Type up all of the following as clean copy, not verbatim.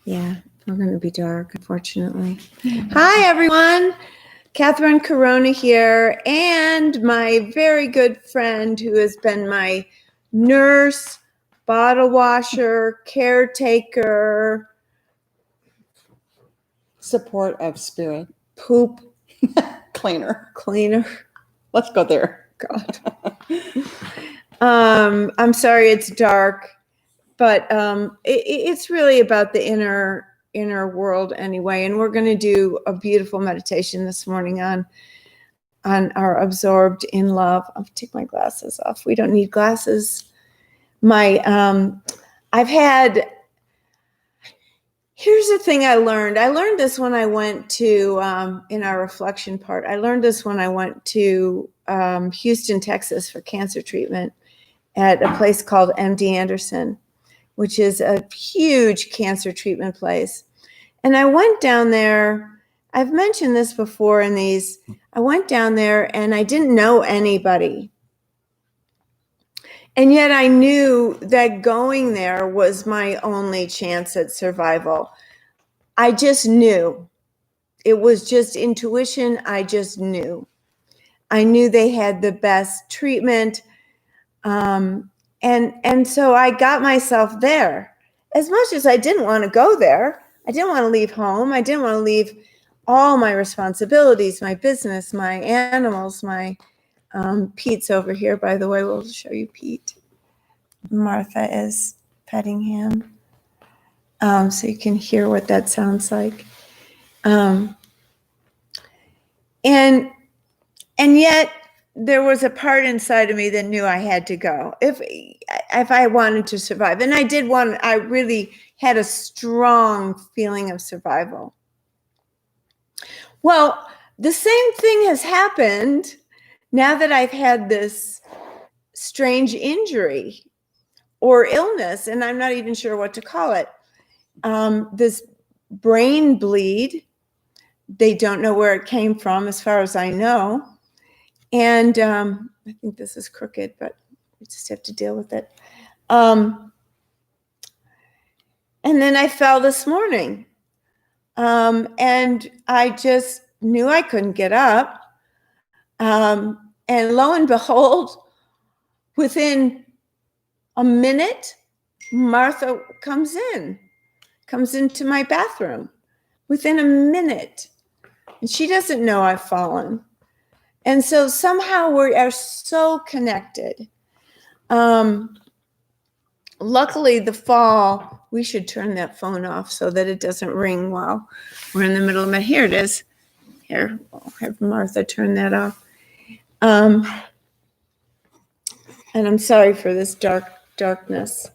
Yeah, we're going to be dark, unfortunately. Hi, everyone. Catherine Corona here, and my very good friend who has been my nurse, bottle washer, caretaker, Support of spirit. poop Cleaner. cleaner. Let's go there. God. I'm sorry it's dark, but it's really about the inner world anyway. And we're going to do a beautiful meditation this morning on our absorbed in love. I'll take my glasses off. We don't need glasses. Here's the thing I learned. I learned this when I went to, in our reflection part, I learned this when I went to Houston, Texas for cancer treatment at a place called MD Anderson, which is a huge cancer treatment place. And I went down there. I've mentioned this before in these. I went down there and I didn't know anybody. And yet I knew that going there was my only chance at survival. I just knew. It was just intuition. I just knew. I knew they had the best treatment. And so I got myself there. As much as I didn't want to go there, I didn't want to leave home. I didn't want to leave all my responsibilities, my business, my animals, my Pete's over here, by the way. We'll show you Pete. Martha is petting him. So you can hear what that sounds like. And yet there was a part inside of me that knew I had to go if I wanted to survive. And I really had a strong feeling of survival. Well, the same thing has happened now that I've had this strange injury or illness, and I'm not even sure what to call it. This brain bleed. They don't know where it came from, as far as I know. And I think this is crooked, but we just have to deal with it. And then I fell this morning. And I just knew I couldn't get up. And lo and behold, within a minute, Martha comes into my bathroom within a minute. And she doesn't know I've fallen. And so somehow we are so connected. Luckily, the fall, we should turn that phone off so that it doesn't ring while we're in the middle of it. Here it is. Here, I'll have Martha turn that off. And I'm sorry for this darkness.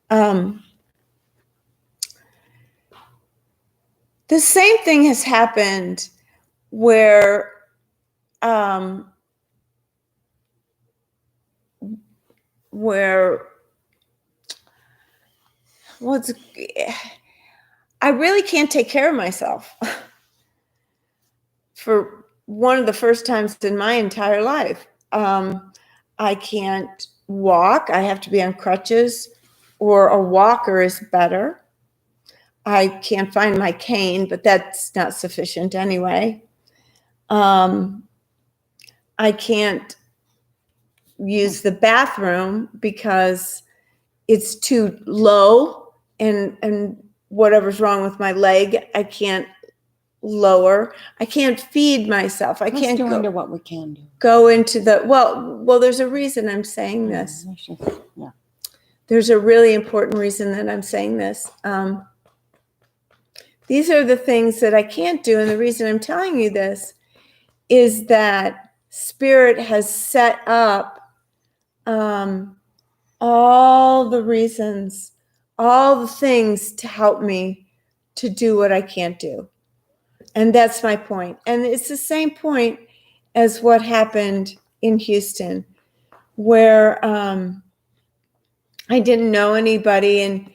The same thing has happened where I really can't take care of myself for one of the first times in my entire life. I can't walk. I have to be on crutches, or a walker is better. I can't find my cane, but that's not sufficient anyway. I can't use the bathroom because it's too low, and whatever's wrong with my leg, I can't lower. I can't feed myself. I can't go into what we can do. Go into the well. There's a reason I'm saying this. Yeah. There's a really important reason that I'm saying this. These are the things that I can't do, and the reason I'm telling you this is that Spirit has set up all the reasons, all the things to help me to do what I can't do. And that's my point. And it's the same point as what happened in Houston, where I didn't know anybody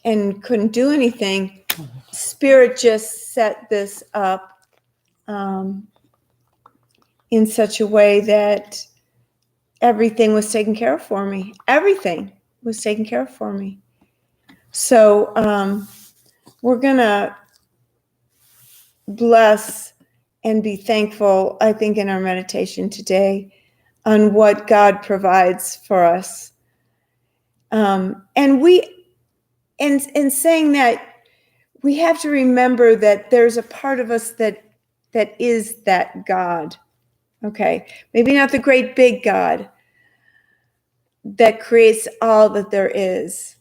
and couldn't do anything. Spirit just set this up in such a way that everything was taken care of for me. Everything was taken care of for me. So we're going to bless and be thankful, I think, in our meditation today on what God provides for us. And in saying that, we have to remember that there's a part of us that is that God. Okay, maybe not the great big God that creates all that there is,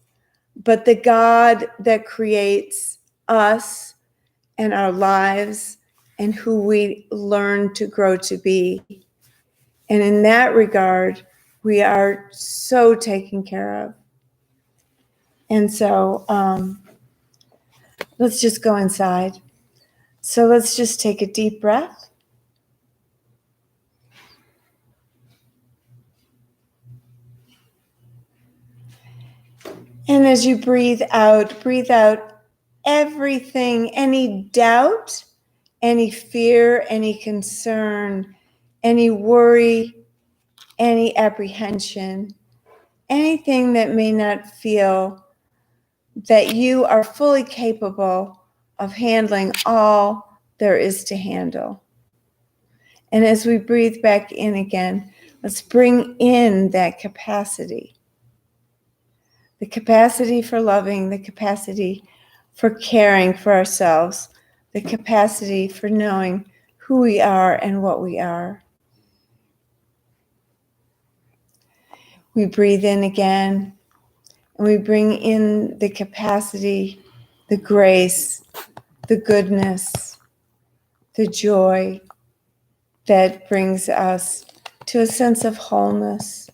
but the God that creates us and our lives and who we learn to grow to be. And in that regard, we are so taken care of. And so let's just go inside. So let's just take a deep breath. And as you breathe out everything, any doubt, any fear, any concern, any worry, any apprehension, anything that may not feel that you are fully capable of handling all there is to handle. And as we breathe back in again, let's bring in that capacity. The capacity for loving, the capacity for caring for ourselves, the capacity for knowing who we are and what we are. We breathe in again, and we bring in the capacity, the grace, the goodness, the joy that brings us to a sense of wholeness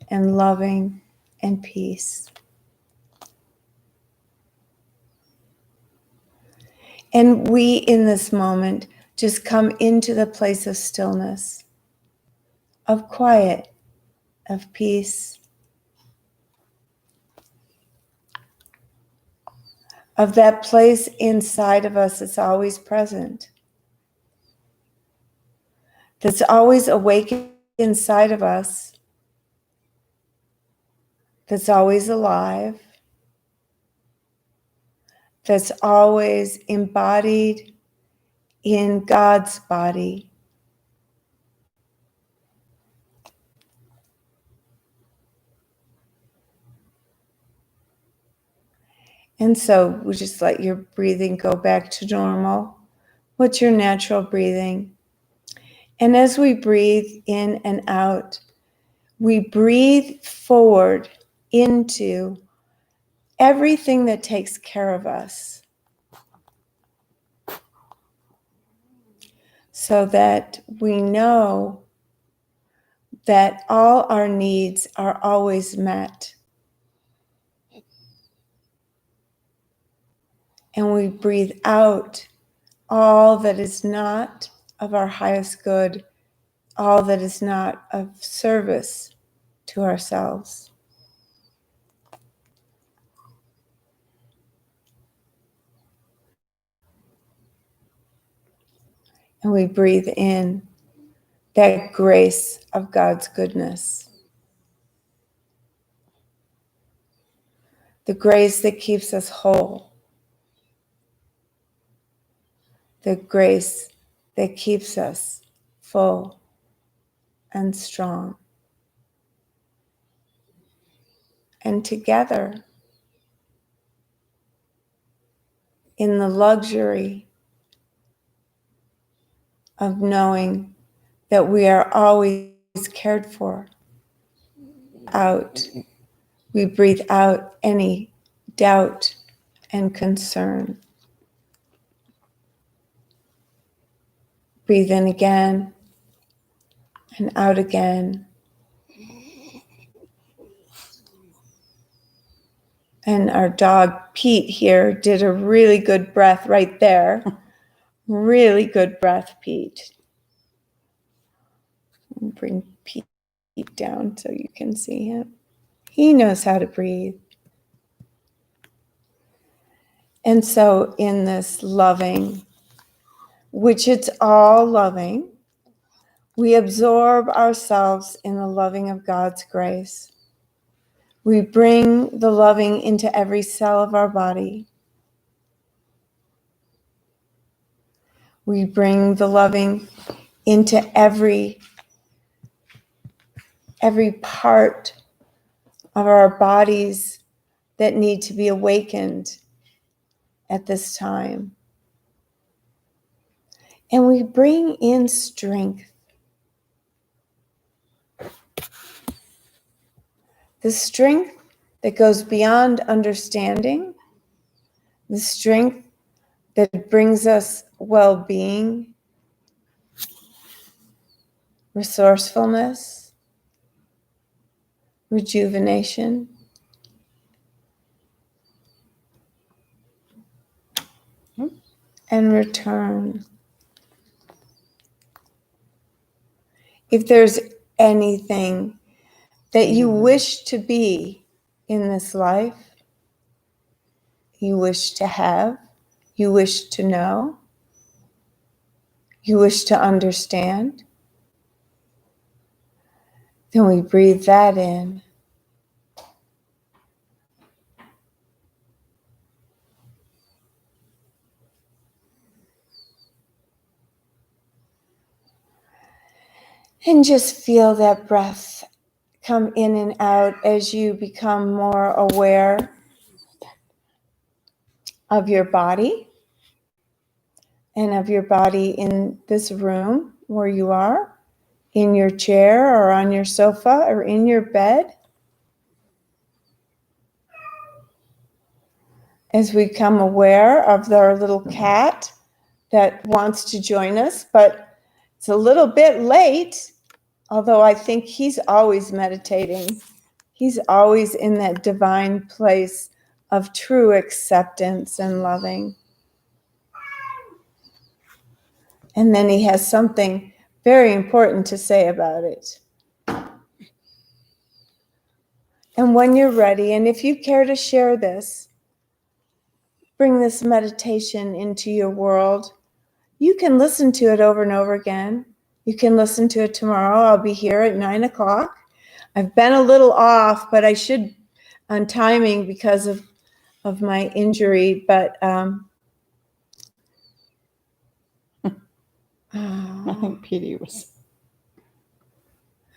and loving and peace. And we, in this moment, just come into the place of stillness, of quiet, of peace, of that place inside of us that's always present, that's always awake inside of us, that's always alive, that's always embodied in God's body. And so we just let your breathing go back to normal. What's your natural breathing? And as we breathe in and out, we breathe forward into everything that takes care of us, so that we know that all our needs are always met. And we breathe out all that is not of our highest good, all that is not of service to ourselves. And we breathe in that grace of God's goodness, the grace that keeps us whole, the grace that keeps us full and strong. And together, in the luxury of knowing that we are always cared for, we breathe out any doubt and concern. Breathe in again and out again. And our dog Pete here did a really good breath right there. Really good breath, Pete. Bring Pete down so you can see him. He knows how to breathe. And so in this loving, which it's all loving, we absorb ourselves in the loving of God's grace. We bring the loving into every cell of our body. We bring the loving into every part of our bodies that need to be awakened at this time. And we bring in strength. The strength that goes beyond understanding, the strength that brings us well-being, resourcefulness, rejuvenation. And return. If there's anything that you wish to be in this life, you wish to have, you wish to know, you wish to understand, then we breathe that in. And just feel that breath come in and out as you become more aware of your body and of your body in this room where you are, in your chair or on your sofa or in your bed. As we become aware of our little cat that wants to join us, but it's a little bit late, although I think he's always meditating. He's always in that divine place of true acceptance and loving. And then he has something very important to say about it. And when you're ready, and if you care to share this, bring this meditation into your world. You can listen to it over and over again. You can listen to it tomorrow. I'll be here at 9:00. I've been a little off, but I should on timing because of my injury. But I think PD was.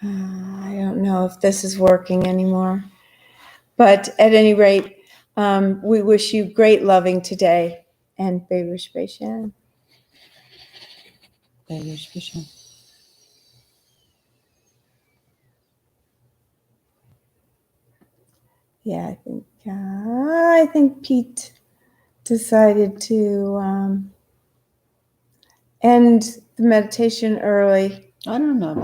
I don't know if this is working anymore. But at any rate, we wish you great loving today. And Berush Beishan. Yeah, I think Pete decided to end the meditation early. I don't know about